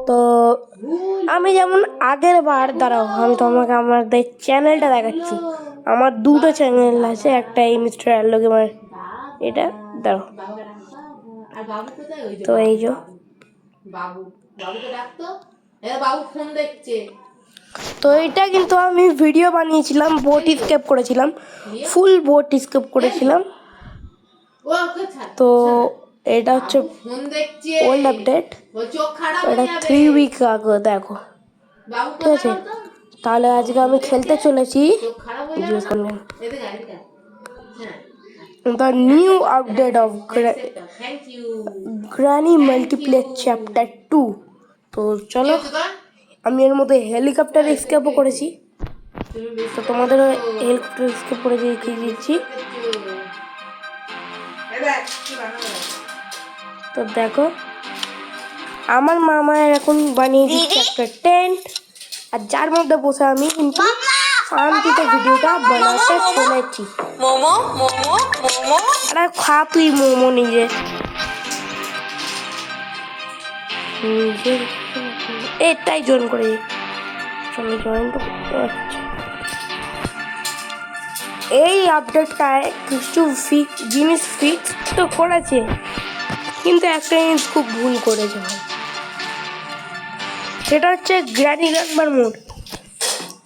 তো আমি যেমন আগের বার দাঁড়াও আমি তোমাকে আমাদের চ্যানেলটা দেখাচ্ছি। আমার দুটো চ্যানেল আছে, একটা এই মিস্টার অ্যালো গেমার, এটা দাঁড়াও। তো এই যে তো এটা কিন্তু আমি ভিডিও বানিয়েছিলাম, বোট স্কেপ করেছিলাম, ফুল বোট স্কেপ করেছিলাম। তো এটা হচ্ছে ওল্ড আপডেট, এটা 3 উইক আগে দেখো, ঠিক আছে। তাহলে আজকে আমি খেলতে চলেছি the new update of granny multiplayer chapter 2। তো চলো, আমি এর মধ্যে হেলিকপ্টার স্কেপও করেছি, তো তোমাদের হেলিকপ্টার স্কেপ করে দেখিয়ে দিচ্ছি। তো দেখো, আমার মামা এখন বানিয়ে দিচ্ছে একটা টেন্ট, আর যার মধ্যে বসে আমি কিন্তু শান্তিতে ভিডিওটা বানাতে চলেছি। আরে খা তুই মোমো নিজে, এটাই জয়েন করে চলো জয়েন তো করতে। এই আপডেটটায় কিছু জিনিস ফিক্স তো করেছে, কিন্তু একটা জিনিস খুব ভুল করেছে ভাই, সেটা হচ্ছে গ্র্যানি রাখবার মোড।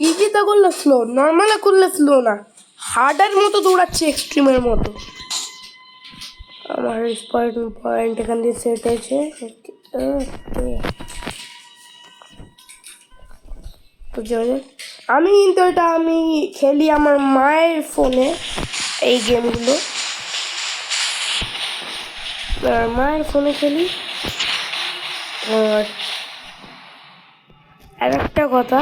ইজিতে করলে স্লো, নর্মালে করলে স্লো না, হার্ডের মতো দৌড়াচ্ছে, এক্সট্রিমের মতো। আমার পয়েন্ট এখান দিয়ে সেট হয়েছে। তো আমি কিন্তু এটা আমি খেলি আমার মায়ের ফোনে, এই গেমগুলো মায়ের ফোনে খেলি। আর একটা কথা,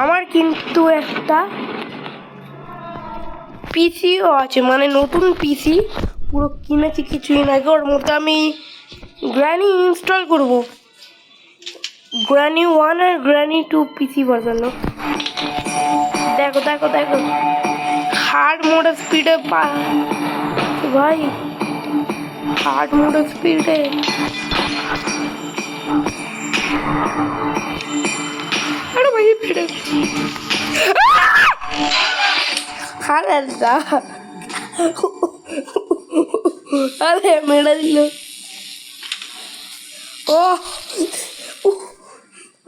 আমার কিন্তু একটা পিসিও আছে, মানে নতুন পিসি পুরো কিনেছি কিছুদিন আগে, ওর মধ্যে আমি গ্র্যানি ইনস্টল করব, গ্র্যানি 1 আর গ্র্যানি 2 পিসি ভার্সন। দেখো দেখো দেখো, হার্ড মোড স্পিডে ভাই, হার্ড মোড স্পিডে আরে ভাই ফিরে আরে মেরে দিল। ও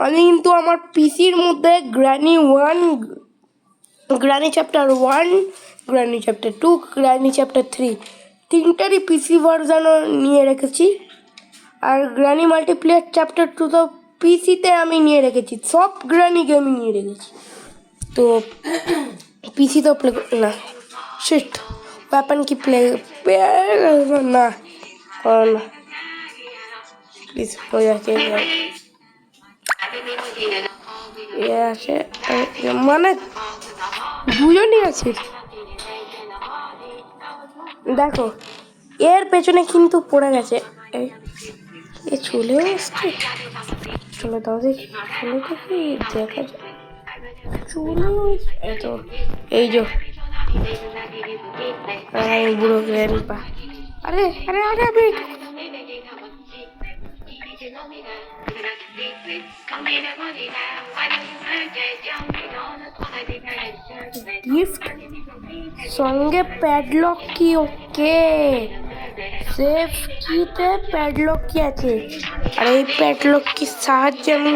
আমি কিন্তু আমার পিসির মধ্যে granny 1, granny chapter 1, granny chapter 2, granny chapter 3 তিনটারই পিসি ভার্সানও নিয়ে রেখেছি। আর গ্র্যানি মাল্টিপ্লেয়ার চ্যাপ্টার 2 তো পিসিতে আমি নিয়ে রেখেছি, সব গ্র্যানি গেম নিয়ে রেখেছি। তো পিসি তো প্লে না, শিট ওয়েপন কি প্লে না প্লিজ হয়ে যাচ্ছে আছে, মানে দুজনই আছে। দেখো এর পেছনে কিন্তু পড়ে গেছে, এ চলে এসছে, চলে দাও দেখি, চলে দেখি দেখা যায়, চলে এত এই যে বুড়ো গ্র্যান্ডপা। আরে আরে আরে আমি গিফট সঙ্গে প্যাডলক কি, ওকে সেফ কিতে প্যাডলক কি আছে, আর এই প্যাডলক কি সাহায্যে আমি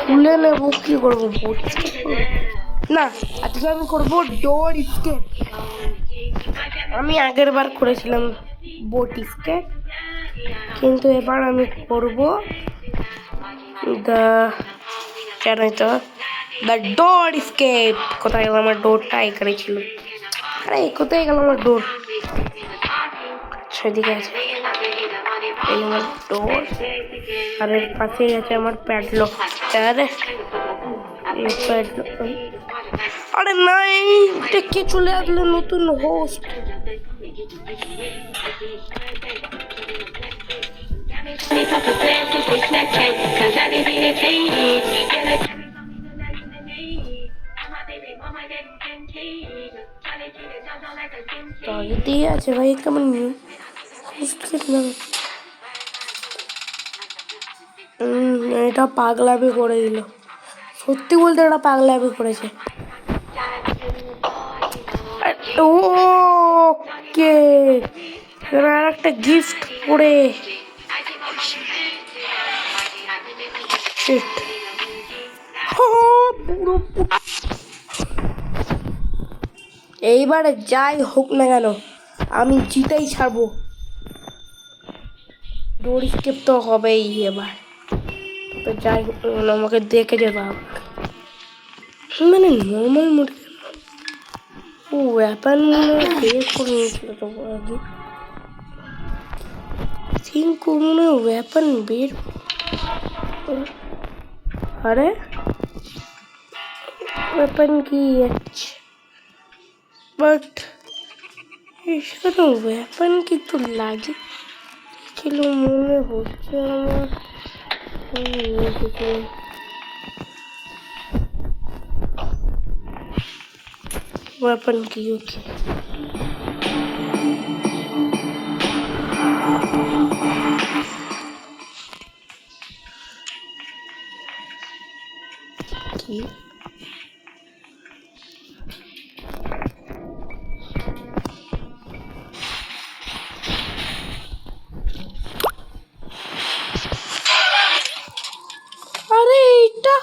খুলে নেবো, কি করবো না, আজকে আমি করবো ডোর স্কেপ। আমি আগের বার করেছিলাম বোট স্কেপ, কিন্তু এবার আমি করবো জানোই তো দ্য ডোর স্কেপ। কোথায় গেল আমার ডোরটা? এখানে ছিল। আরে কোথায় গেল আমার ডোর? সেদিকে আছে, এই আমার ডোর, আর এর পাশেই আছে আমার প্যাডলক। আরে এই প্যাডলক, আরে না, এইটা কে চলে আসলো নতুন হোস্ট? দিয়ে আছে ভাই, কেমন হোস্ট খেলাম। এটা পাগলামি করে দিল, সত্যি বলতে এটা পাগলামি করেছে। ওকে, আর একটা গিফট পড়ে এইবারে যাই হোক না কেন আমি জিতেই ছাড়বো। ডোর স্কেপ তো হবেই এবার, তো যাই হোক আমাকে দেখে যেতে হবে। মানে নর্মাল মোড ও ওয়েপন বের করে নিয়েছিল তো আগে, থিঙ্ক মনে ওয়েপন বের, আরে ওয়েপন কি আছে বাট এখানে ওয়েপন কিন্তু লাগে ছিল মনে হচ্ছে আমার। ওয়েপন কি ওকে কি আরে এটা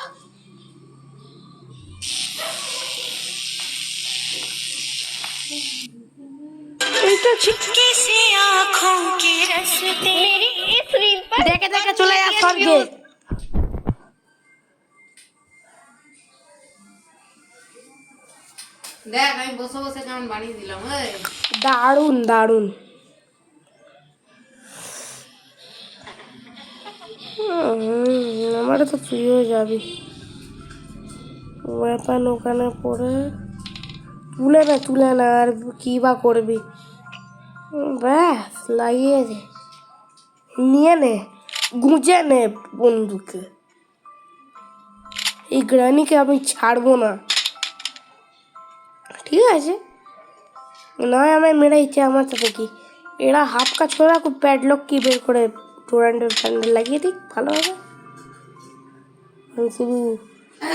এটা चुपके से आँखों के रस्ते मेरी इस रील पर দেখে দেখে চলে যা স্বর্গে। দেখ আমি বসে বসে কেমন বানিয়ে দিলাম। ওই দারুণ দারুণ। আমারও তো তুইও যাবি, ওয়েপন ওখানে পড়ে তুলে না আর কি বা করবি, ব্যাস লাগিয়ে দে, নিয়ে নে, গুঁজে নে বন্ধুকে। এই গ্রানিকে আমি ছাড়বো না, ঠিক আছে? নয় আমায় মেরে ইচ্ছে আমার সাথে কি, এরা হাফ কাজ করে খুব প্যাডলক কি বের করে টোরান্ডোর প্যান্ডেল লাগিয়ে দিক ভালো হবে। আমি শুধু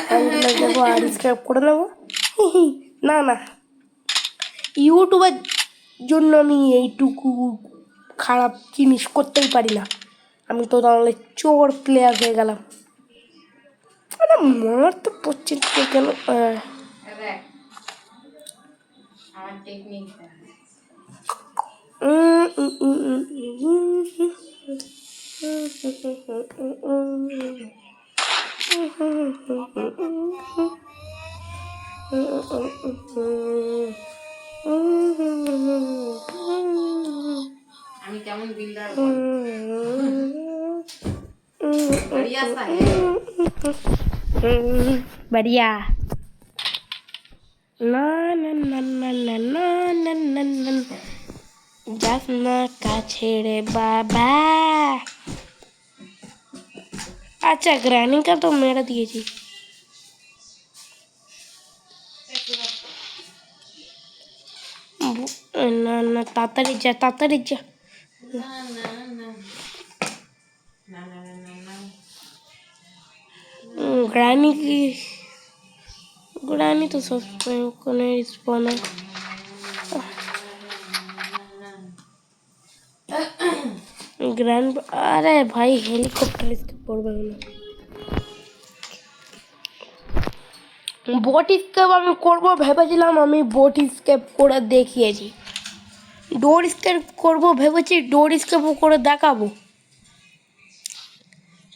প্যান্ডেল দেবো আর স্ক্র্যাপ করে নেবো। না না, ইউটিউবের জন্য আমি এইটুকু খারাপ জিনিস করতেই পারি না। আমি তো তাহলে চোর প্লেয়ার হয়ে গেলাম। মানে মর তো পড়ছে কেন। দেখ আমার টেকনিক আমি কেমন বিল্ডার बढ़िया না না না না না না না না না যাস না কাছে রে বাবা। আচ্ছা গ্রানি का तो मेरा দিয়েছি। না না তাড়াতাড়ি যা তাড়াতাড়ি যা। ग्रानी तो सब कोने स्पॉन है। গ্র্যান্ড আরে ভাই হেলিকপ্টার স্কেপ পড়বে না, বোট স্কেপ আমি করবো ভেবেছিলাম, আমি বোট স্কেপ করে দেখিয়েছি। ডোর স্কেপ করবো ভেবেছি, ডোর স্কেপও করে দেখাবো,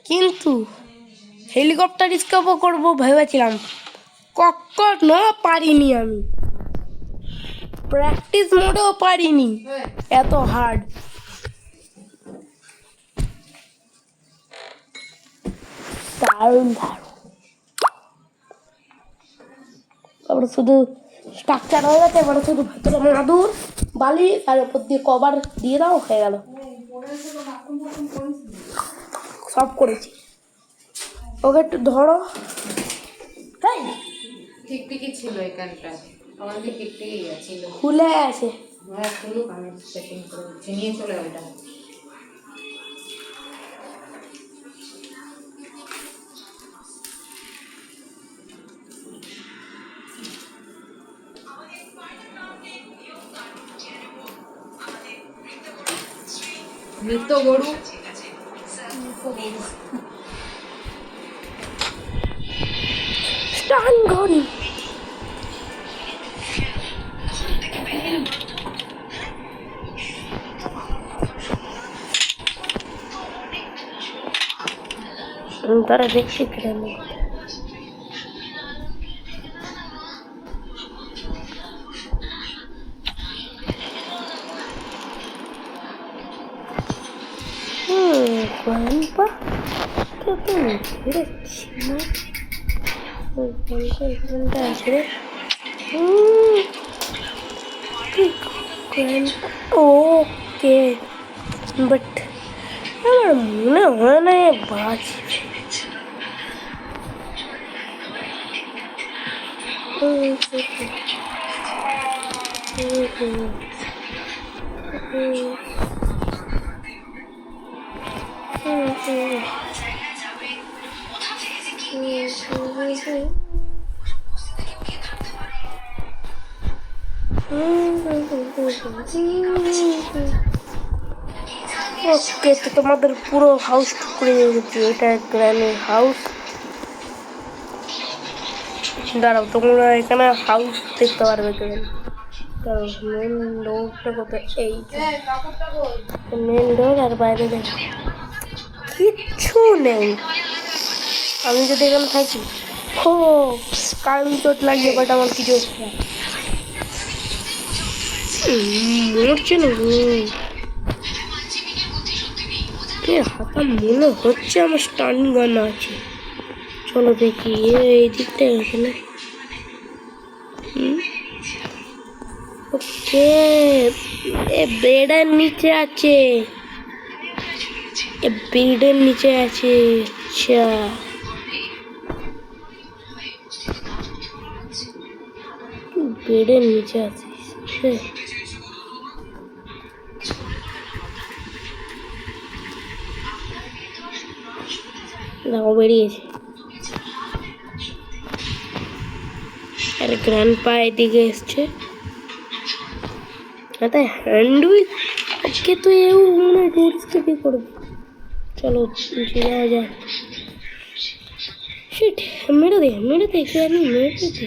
কিন্তু হেলিকপ্টার স্কেপও করবো ভেবেছিলাম, কখনো পারিনি আমি, প্র্যাকটিস মোডেও পারিনি, এত হার্ড। দারুণ দারুণ। তারপরে শুধু স্ট্রাকচার হয়ে গেছে, এবারে শুধু ভেতরে মাদুর বালি তার উপর দিয়ে কভার দিয়ে দাও, হয়ে গেল। সব করেছি। ওকে একটু ধরো। তাই টিকটিকি ছিল এখানটায়, আমাদের টিকটিকি ছিল, খুলে আছে। হ্যাঁ খুলুক, আমি সেটিং করে দিচ্ছি, নিয়ে চলে ওইটা। নিত্য গরু স্টান গন। তারা দেখছি গ্রামে grandpa কত ঘুরেছি না grandpa আছে ওকে বাট আমার মনে হয় না বাঁচবে ওকে তো তোমাদের পুরো হাউস করে গেছি এটা গ্র্যানির হাউস দাঁড়াও তোমরা এখানে হাউস দেখতে পারবে কেন মেন ডোরটা কোথায় এই মেন ডোর আর বাইরে দেখো কিচ্ছু নেই আমি যদি এখানে থাকি ও কারেন্ট চোট লাগছে বাট আমার কিছু হচ্ছে না মরছে না হাতা মনে হচ্ছে আমার স্টান গান আছে চলো দেখি এই দিকটা এখানে ওকে এ বেডের নিচে আছে এ বেডের নিচে আছে আচ্ছা বেডের নিচে আছে দেখো বেরিয়েছে আর গ্র্যান্ডপা এদিকে এসছে আচ্ছা হ্যান্ডউইল আজকে তো এও মনে হয় টুরিস্টকে কি করবে চলো নিচে যাওয়া যায় শিট মেরে দে গ্র্যানি মেরে দে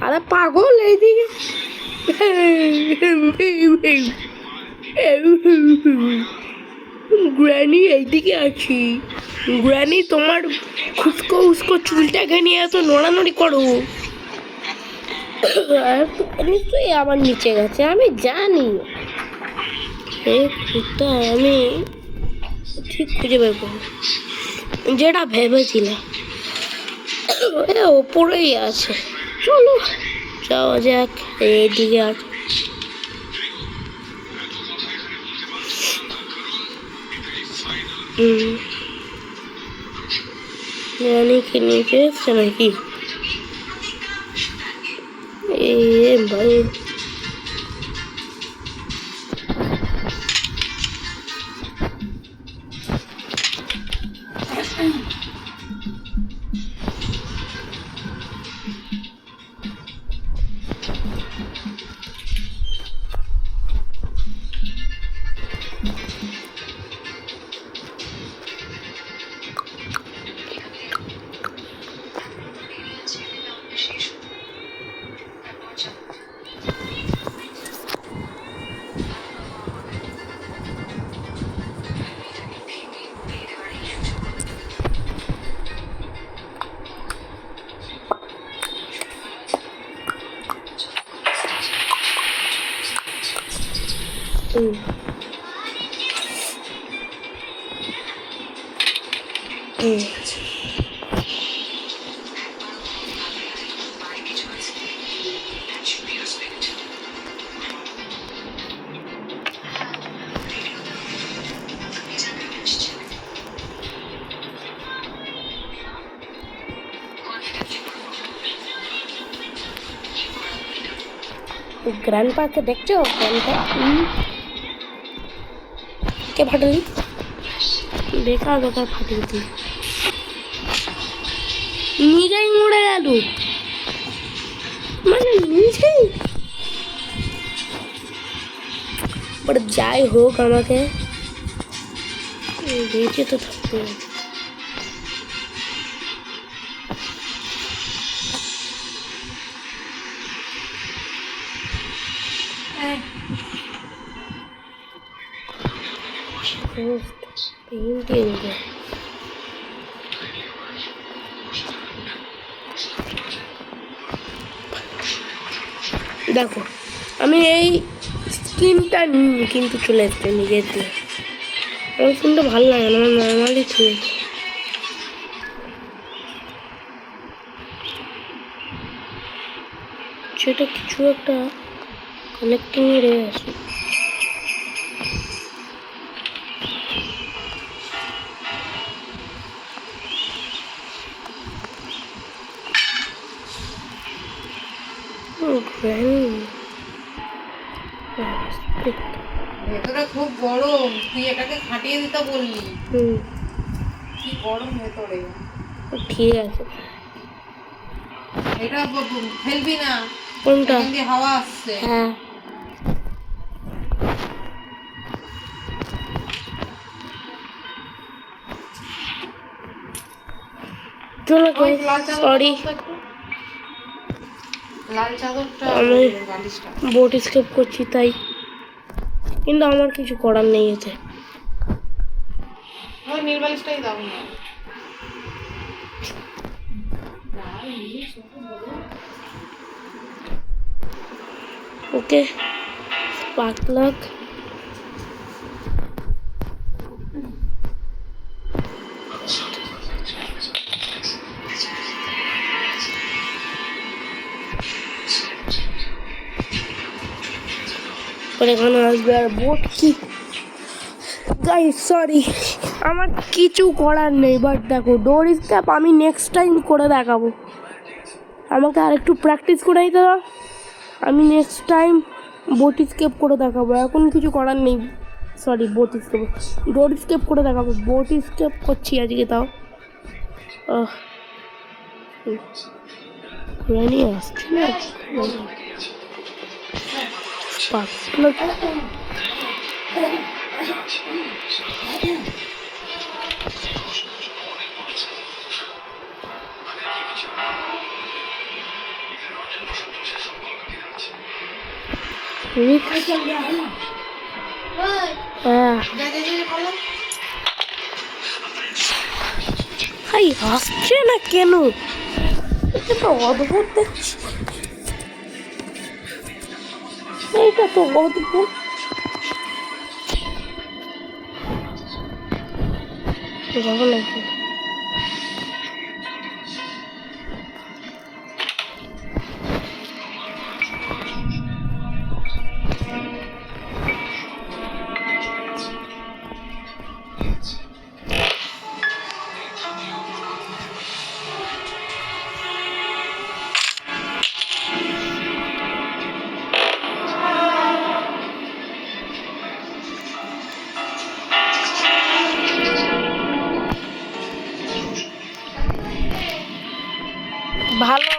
আরে পাগল এইদিকে গ্র্যানি এইদিকে আছি গ্র্যানি তোমার খুস্কো উস্কো চুলটাকে নিয়ে এত নড়ানড়ি করো নিশ্চয়ই আবার নিচে গেছে আমি জানি এই কুত্তা আমি ঠিক খুঁজে বের করবো যেটা ভেবেছিলাম ওপরেই আছে চলো যাওয়া যাক এইদিকে আছে রানীকে নিচে এসছে নাকি ভাই গ্র্যান্ডপাকে দেখছো গ্র্যান্ডপা কে ফাটালি বেকার ফাটিয়ে দিল নিজেই মরে গেল মানে নিজেই বাট যাই হোক আমাকে বেঁচে তো থাকতে হবে। পেইন্টিং দেখো আমি এই স্কিনটা নিই কিন্তু চলে আসছে নিজের দিয়ে। আমার স্কিনটা ভালো লাগে না, আমার নর্মালি ঠিক আছে। সেটা কিছু একটা কানেক্টিং এ আছে। ভেতরে খুব গরম, তুই এটাকে খাটিয়ে দিতে বললি। কি গরম ভেতরে। ঠিক আছে, এটা ফেলবি না, কোনটা? এখান দিয়ে হাওয়া আসছে। হ্যাঁ চলো ওই লাল চাদরটা সরি, দাও তো একটু। লাল চাদরটা আমি বালিশটা। বোট স্কেপ করছি তাই, কিন্তু আমার কিছু করার নেই এতে। ওই নীল বালিশটাই দাও না। ওকে স্পার্ক প্লাগ পরে এখানে আসবে আর বোট কি গাইস সরি আমার কিছু করার নেই। বাট দেখো ডোর স্কেপ আমি নেক্সট টাইম করে দেখাবো, আমাকে আর একটু প্র্যাকটিস করে নিতে দাও, আমি নেক্সট টাইম বোট স্কেপ করে দেখাবো। এখন কিছু করার নেই, সরি বোট স্কেপ ডোর স্কেপ করে দেখাবো। বোট স্কেপ করছি আজকে তাও। রানি আসছে না পাতলা ভাই আসছে না কেন? এটা তো অদ্ভুত দেখছি, এইটা তো অদ্ভুত। যাবো নাকি? ভালো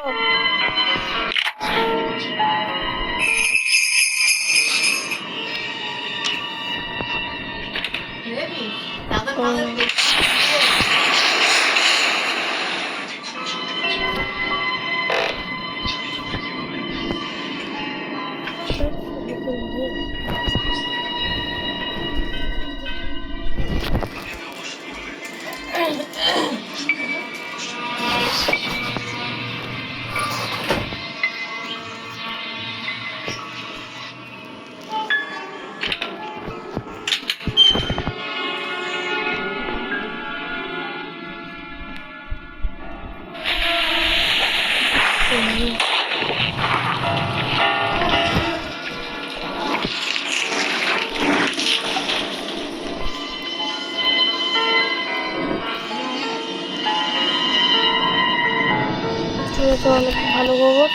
অনেক ভালো খবর।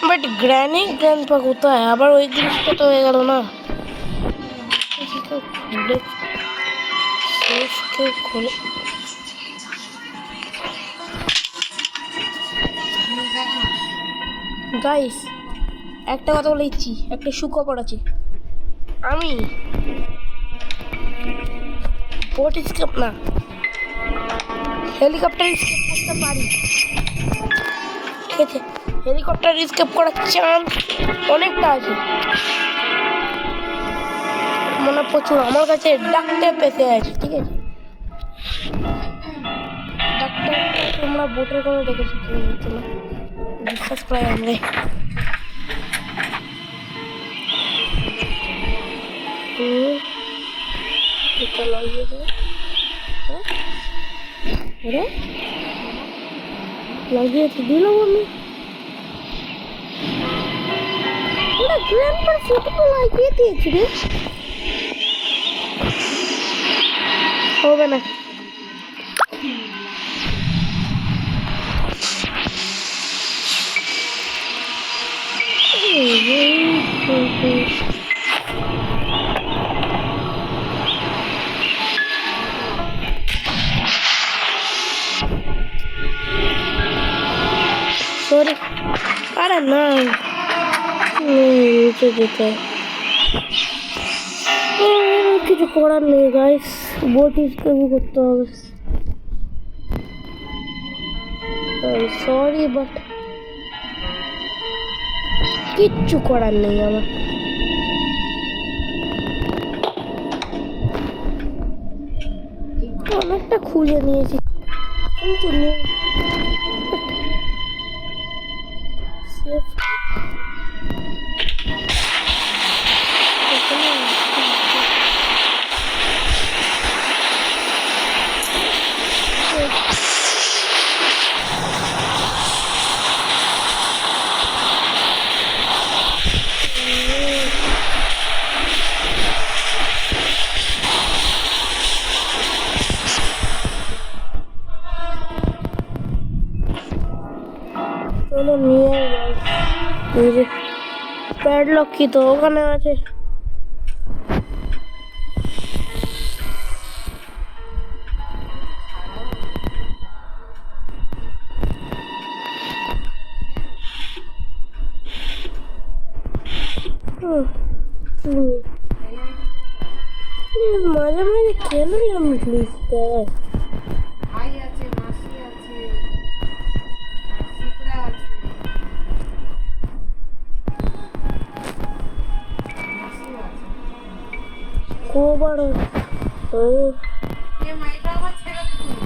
বাট গ্র্যান্ডপা কোথায়? আবার ওই জিনিসটা তো হয়ে গেল না। খুলে গাইস একটা কথা বলে দিচ্ছি, একটা সুখবর আছে। আমি বোট স্কেপ না, হেলিকপ্টার স্কেপ করতে পারি। ঠিক আছে, হেলিকপ্টার স্কেপ করার চান্স অনেকটা আছে, মানে প্রচুর। আমার কাছে ডাক্তার পেতে আছে। ঠিক আছে, ডাক্তার তোমরা বোটের কোনো দেখেছো কি হতো না, বিশ্বাস করাই আমরা। এটা লাগিয়ে দেবো। হ্যাঁ, লাগিয়ে তো দিলাম আমি। ওরা গ্র্যান্ডপার ফটোটা লাগিয়ে দিয়েছি রে। হবে না। সরি, আরে না, নিচে যেতে কিছু করার নেই গাইস, বোট স্কেপই করতে হবে। সরি বাট কিচ্ছু করার নেই আমার। অনেকটা খুঁজে নিয়েছি কিন্তু নেই। চলো নিয়ে যাই। প্যাডলক কি তো ওখানে আছে। মাঝে মাঝে কেন আমি লিখতে ভাই আছে, মাসি আছে, শিখরা আছে, মাসি আছে। কবার এ মাইটা আমার ছেড়ে দিন।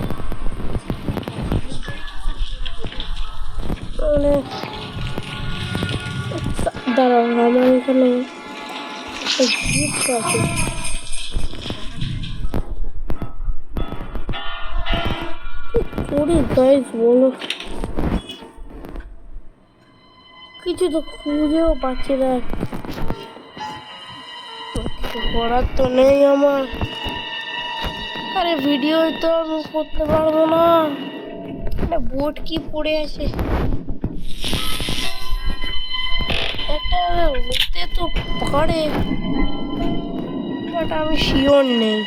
মানে দাঁড়াও, আমার এখানে গিফট আছে। করি গাইস বলো, কিছু তো খুঁজেও পাচ্ছি না। কিছু করার তো নেই আমার। আরে ভিডিও তো আমি করতে পারবো না। বোট কি পড়ে আছে, একটা হতে তো পারে বাট আমি শিওর নেই।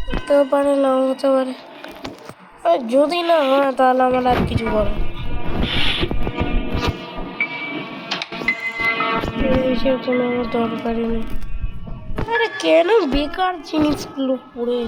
হতেও পারে না হতে পারে, আর যদি না হয় তাহলে আমার আর কিছু করার এইসব কোনো আমার দরকারই নেই। আরে কেন বেকার জিনিসগুলো পড়ে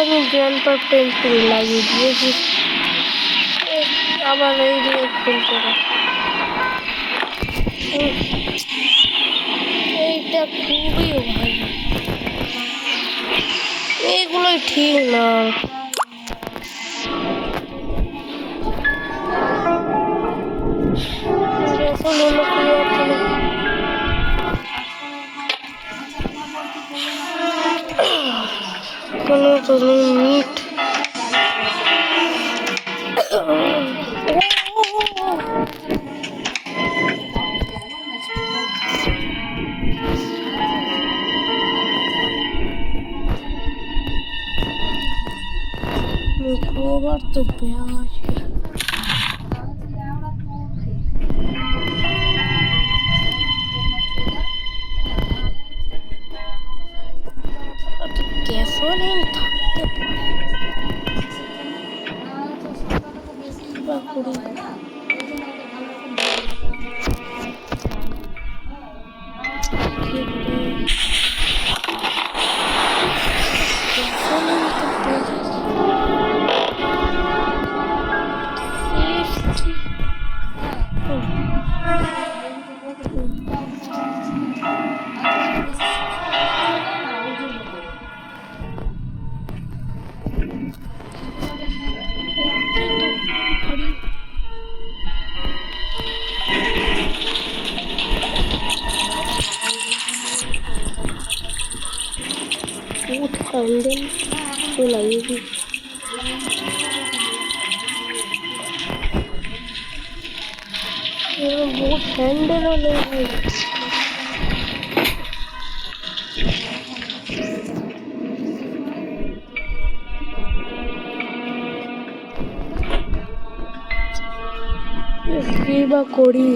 আমি গ্র্যান্ডপার পেন্সিল লাগিয়ে দিয়েছি, আবার এই দিয়ে খুলতে এইটা খুবই ভালো, এইগুলোই ঠিক না। এখন হলো ক্লিয়ার ছিল। কোনো তো মিট আবার তো ব্যাগ আছে। গ্যাসোলিন থাকতে পারে কি বা করি। কি করি? গ্যাসোলিন তো পেয়ে যাচ্ছি। Safety. Boot handle तो लगेगी। बोट हैंडल और नहीं কি বা করি।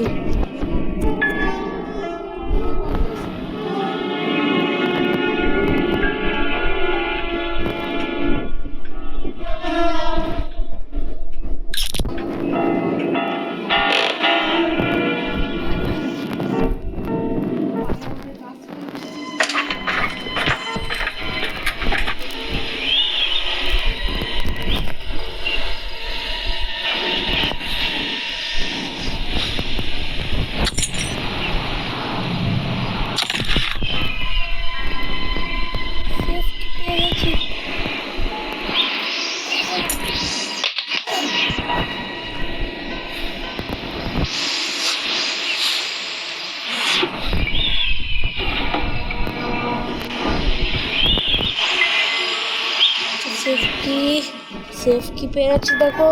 সেফ কি পেয়েছি দেখো।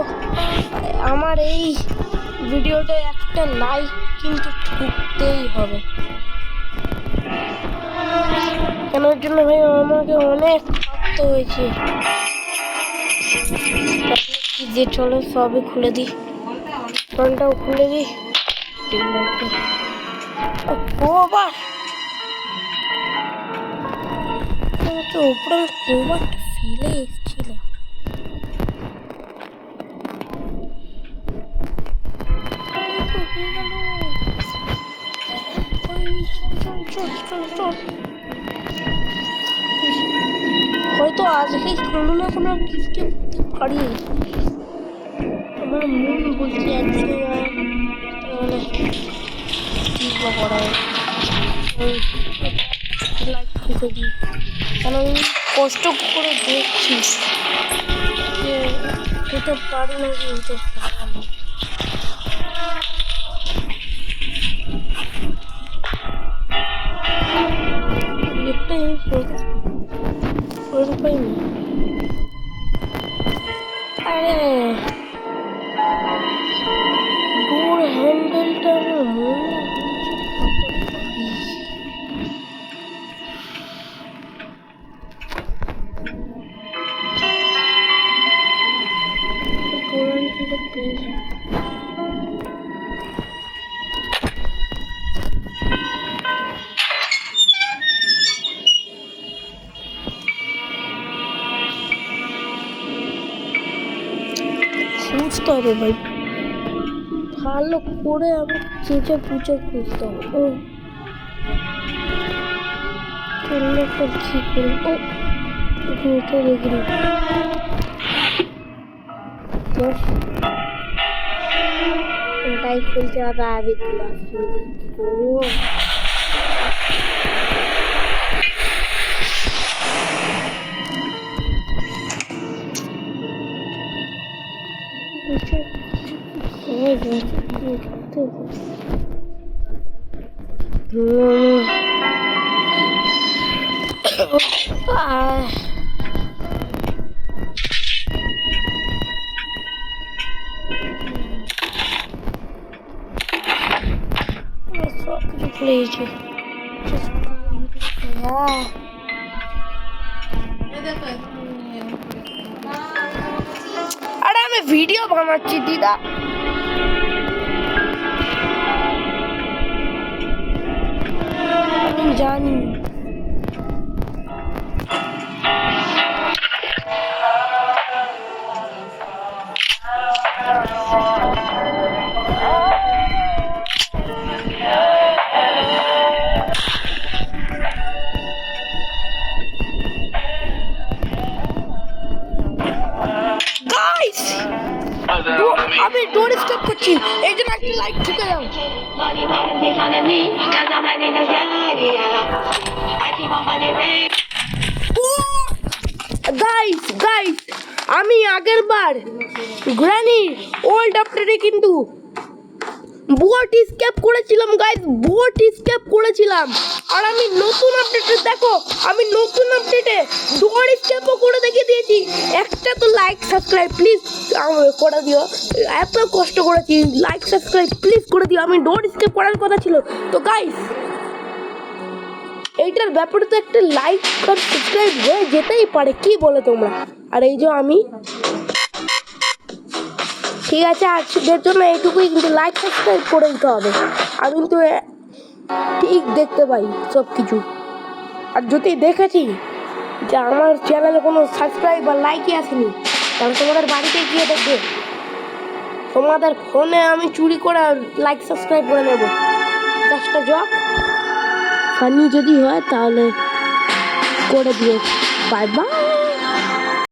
আমার এই ভিডিওটা একটা লাইক কিন্তু ঠুকতেই হবে, কেন জন্য ভাই আমাকে অনেক ভাবতে হয়েছে। কি যে চলো সবই খুলে দিই, ফোনটাও খুলে দিই। কোবার উপরে কোবারটা ফেলে এসেছিলাম। হয়তো আজকে কোনো না কোনো গিফটে করতে পারি। আমার মন বলছে একদিন কি করা লাইক ঠুকে দিই, কারণ আমি কষ্ট করে দেখছি যে হতে পারি না কি হতে পারে না। একটা জিনিস পাইনি। আরে ডোর হ্যান্ডেলটা আমার মনে খুঁজতে হবে ভাই, ভালো করে আমি চেঁচে পুচে খুঁজতে হবে। ও করলে একটা কি করবো, এটা দেখি ওটাই খুলতে হবে। আগে গ্লাস করবো সব কিছু খুলে গেছে। আমি ভিডিও বানাচ্ছি দিদা। আমি জানি। গাইস আমি ডোর স্টপ করছি, এই জন্য একটা লাইক ঠুকে দাও। গাইস গাইস আমি আগের বার গ্র্যানি ওল্ড আপডেটে কিন্তু বোট স্কেপ করেছিলাম গাইস, বোট স্কেপ করেছিলাম। আর আমি নতুন আপডেটে দেখো, আমি নতুন আপডেটে ডোর স্কেপও করে দেখিয়ে দিয়েছি। একটা তো লাইক সাবস্ক্রাইব প্লিজ করে দিও, এত কষ্ট করেছি, লাইক সাবস্ক্রাইব প্লিজ করে দিও। আমি ডোর স্কেপ করার কথা ছিল। তো গাইস এইটার ব্যাপারে তো একটা লাইক আর সাবস্ক্রাইব হয়ে যেতেই পারে, কি বলে তোমরা? আর এই যে আমি ঠিক আছে আজকের জন্য এইটুকুই, কিন্তু লাইক সাবস্ক্রাইব করে দিতে হবে। আমি কিন্তু ঠিক দেখতে পাই সব কিছু। আর যদি দেখেছি যে আমার চ্যানেলে কোনো সাবস্ক্রাইব বা লাইকই আসেনি, তাহলে তোমাদের বাড়িতে গিয়ে দেখবে, তোমাদের ফোনে আমি চুরি করে লাইক সাবস্ক্রাইব করে নেব। জাস্ট জব ফানি যদি হয় তাহলে করে দিও। Bye bye.